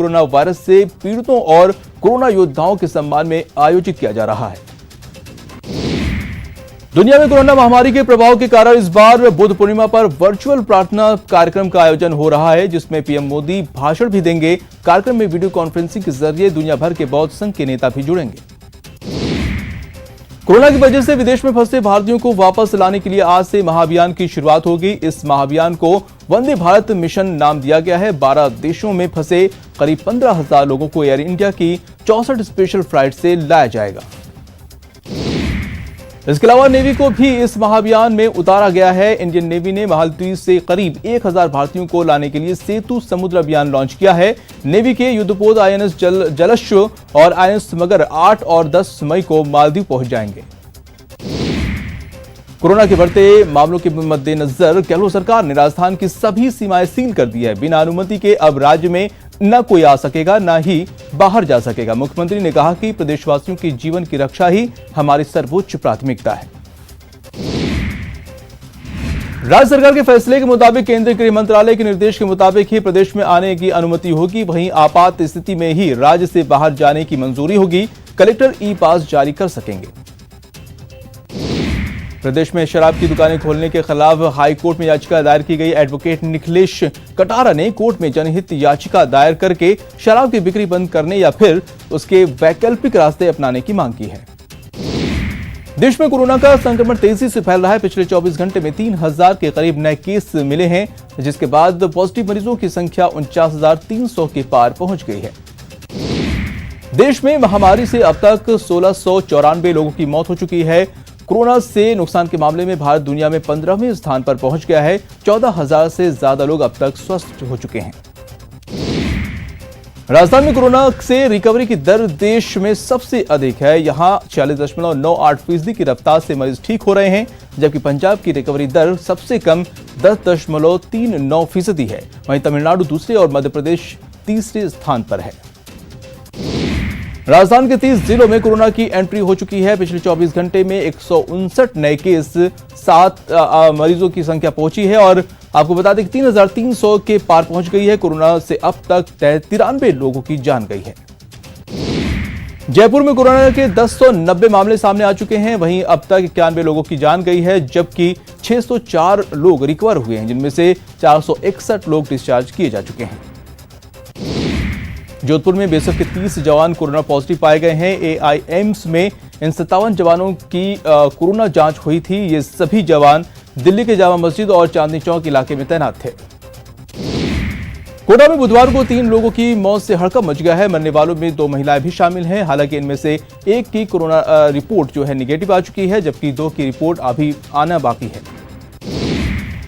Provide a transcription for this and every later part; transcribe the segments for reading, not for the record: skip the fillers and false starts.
Corona virus से पीड़ितों और कोरोना योद्धाओं के सम्मान में आयोजित किया जा रहा है। दुनिया में कोरोना महामारी के प्रभाव के कारण इस बार बुद्ध पूर्णिमा पर वर्चुअल प्रार्थना कार्यक्रम का आयोजन हो रहा है, जिसमें पीएम मोदी भाषण भी देंगे। कार्यक्रम में वीडियो कॉन्फ्रेंसिंग के जरिए दुनिया भर के बौद्ध संघ के नेता भी जुड़ेंगे। कोरोना की वजह से विदेश में फंसे भारतीयों को वापस लाने के लिए आज से महाअभियान की शुरुआत होगी। इस महाअभियान को वंदे भारत मिशन नाम दिया गया है। 12 देशों में फंसे करीब 15,000 लोगों को एयर इंडिया की 64 स्पेशल फ्लाइट से लाया जाएगा। इसके अलावा नेवी को भी इस महाअभियान में उतारा गया है। इंडियन नेवी ने मालदीव से करीब 1000 भारतीयों को लाने के लिए सेतु समुद्र अभियान लॉन्च किया है। नेवी के युद्धपोत आईएनएस जलश्व और आईएनएस मगर 8 और 10 मई को मालदीव पहुंच जाएंगे। कोरोना के बढ़ते मामलों के मद्देनजर गहलोत सरकार ने राजस्थान की सभी सीमाएं सील कर दी है। बिना अनुमति के अब राज्य में न कोई आ सकेगा, न ही बाहर जा सकेगा। मुख्यमंत्री ने कहा कि प्रदेशवासियों के जीवन की रक्षा ही हमारी सर्वोच्च प्राथमिकता है। राज्य सरकार के फैसले के मुताबिक केंद्रीय गृह मंत्रालय के निर्देश के मुताबिक ही प्रदेश में आने की अनुमति होगी। वहीं आपात स्थिति में ही राज्य से बाहर जाने की मंजूरी होगी। कलेक्टर ई पास जारी कर सकेंगे। प्रदेश में शराब की दुकानें खोलने के खिलाफ हाई कोर्ट में याचिका दायर की गई। एडवोकेट निखिलेश कटारा ने कोर्ट में जनहित याचिका दायर करके शराब की बिक्री बंद करने या फिर उसके वैकल्पिक रास्ते अपनाने की मांग की है। देश में कोरोना का संक्रमण तेजी से फैल रहा है। पिछले 24 घंटे में 3000 के करीब नए केस मिले हैं, जिसके बाद पॉजिटिव मरीजों की संख्या 49,300 के पार पहुंच गई है। देश में महामारी से अब तक 1694 लोगों की मौत हो चुकी है। कोरोना से नुकसान के मामले में भारत दुनिया में 15वें स्थान पर पहुंच गया है। 14,000 से ज्यादा लोग अब तक स्वस्थ हो चुके हैं। राजस्थान में कोरोना से रिकवरी की दर देश में सबसे अधिक है। यहां 40.98% की रफ्तार से मरीज ठीक हो रहे हैं, जबकि पंजाब की रिकवरी दर सबसे कम 10.39% है। वहीं तमिलनाडु दूसरे और मध्य प्रदेश तीसरे स्थान पर है। राजस्थान के 30 जिलों में कोरोना की एंट्री हो चुकी है। पिछले 24 घंटे में 159 नए केस, 7 मरीजों की संख्या पहुंची है और आपको बता दें कि 3,300 के पार पहुंच गई है। कोरोना से अब तक 93 लोगों की जान गई है। जयपुर में कोरोना के 1090 मामले सामने आ चुके हैं। वहीं अब तक 91 लोगों की जान गई है, जबकि 604 लोग रिकवर हुए हैं, जिनमें से 461 लोग डिस्चार्ज किए जा चुके हैं। जोधपुर में बीएसएफ के 30 जवान कोरोना पॉजिटिव पाए गए हैं। एआईएम्स में इन 57 जवानों की कोरोना जांच हुई थी। ये सभी जवान दिल्ली के जामा मस्जिद और चांदनी चौक इलाके में तैनात थे। कोटा में बुधवार को 3 लोगों की मौत से हड़कंप मच गया है। मरने वालों में 2 महिलाएं भी शामिल हैं। हालांकि इनमें से एक की कोरोना रिपोर्ट जो है निगेटिव आ चुकी है, जबकि 2 की रिपोर्ट अभी आना बाकी है।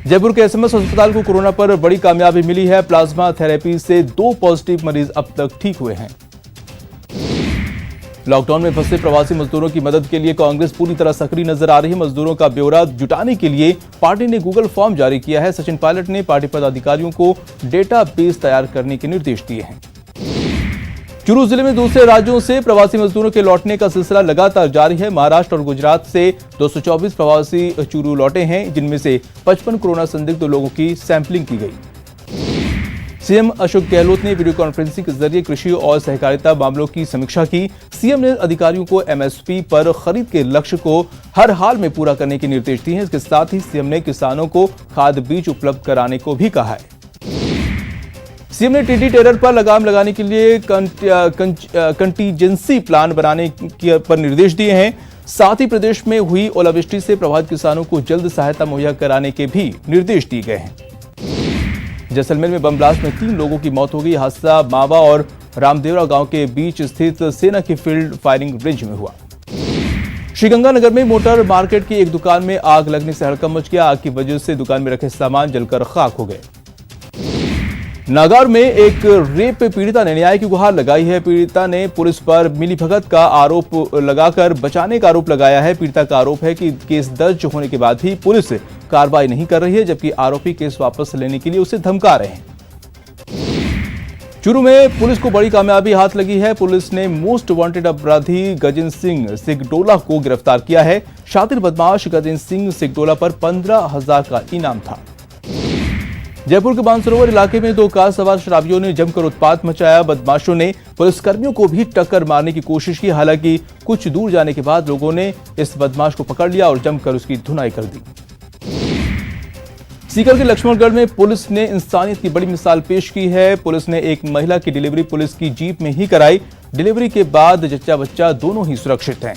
जयपुर के एसएमएस अस्पताल को कोरोना पर बड़ी कामयाबी मिली है। प्लाज्मा थेरेपी से 2 पॉजिटिव मरीज अब तक ठीक हुए हैं। लॉकडाउन में फंसे प्रवासी मजदूरों की मदद के लिए कांग्रेस पूरी तरह सक्रिय नजर आ रही है। मजदूरों का ब्यौरा जुटाने के लिए पार्टी ने गूगल फॉर्म जारी किया है। सचिन पायलट ने पार्टी पदाधिकारियों को डेटाबेस तैयार करने के निर्देश दिए हैं। चूरू जिले में दूसरे राज्यों से प्रवासी मजदूरों के लौटने का सिलसिला लगातार जारी है। महाराष्ट्र और गुजरात से 224 प्रवासी चूरू लौटे हैं, जिनमें से 55 कोरोना संदिग्ध लोगों की सैंपलिंग की गई। सीएम अशोक गहलोत ने वीडियो कॉन्फ्रेंसिंग के जरिए कृषि और सहकारिता मामलों की समीक्षा की। सीएम ने अधिकारियों को एमएसपी पर खरीद के लक्ष्य को हर हाल में पूरा करने के निर्देश दिए हैं। इसके साथ ही सीएम ने किसानों को खाद बीज उपलब्ध कराने को भी कहा है। सीएम ने टिड्डी टेरर पर लगाम लगाने के लिए कंटीजेंसी प्लान बनाने पर निर्देश दिए हैं। साथ ही प्रदेश में हुई ओलावृष्टि से प्रभावित किसानों को जल्द सहायता मुहैया कराने के भी निर्देश दिए गए हैं। जैसलमेर में बम ब्लास्ट में 3 लोगों की मौत हो गई। हादसा मावा और रामदेवरा गांव के बीच स्थित सेना की फील्ड फायरिंग रेंज में हुआ। श्रीगंगानगर में मोटर मार्केट की एक दुकान में आग लगने से हड़कंप मच गया। आग की वजह से दुकान में रखे सामान जलकर खाक हो गए। नागौर में एक रेप पीड़िता ने न्याय की गुहार लगाई है। पीड़िता ने पुलिस पर मिलीभगत का आरोप लगाकर बचाने का आरोप लगाया है। पीड़िता का आरोप है कि केस दर्ज होने के बाद भी पुलिस कार्रवाई नहीं कर रही है, जबकि आरोपी केस वापस लेने के लिए उसे धमका रहे हैं। चूरू में पुलिस को बड़ी कामयाबी हाथ लगी है। पुलिस ने मोस्ट वांटेड अपराधी गजेंद्र सिंह सिगडोला को गिरफ्तार किया है। शातिर बदमाश गजेंद्र सिंह सिगडोला पर 15,000 का इनाम था। जयपुर के मानसरोवर इलाके में दो कार सवार शराबियों ने जमकर उत्पात मचाया। बदमाशों ने पुलिसकर्मियों को भी टक्कर मारने की कोशिश की। हालांकि कुछ दूर जाने के बाद लोगों ने इस बदमाश को पकड़ लिया और जमकर उसकी धुनाई कर दी। सीकर के लक्ष्मणगढ़ में पुलिस ने इंसानियत की बड़ी मिसाल पेश की है। पुलिस ने एक महिला की डिलीवरी पुलिस की जीप में ही कराई। डिलीवरी के बाद जच्चा बच्चा दोनों ही सुरक्षित हैं।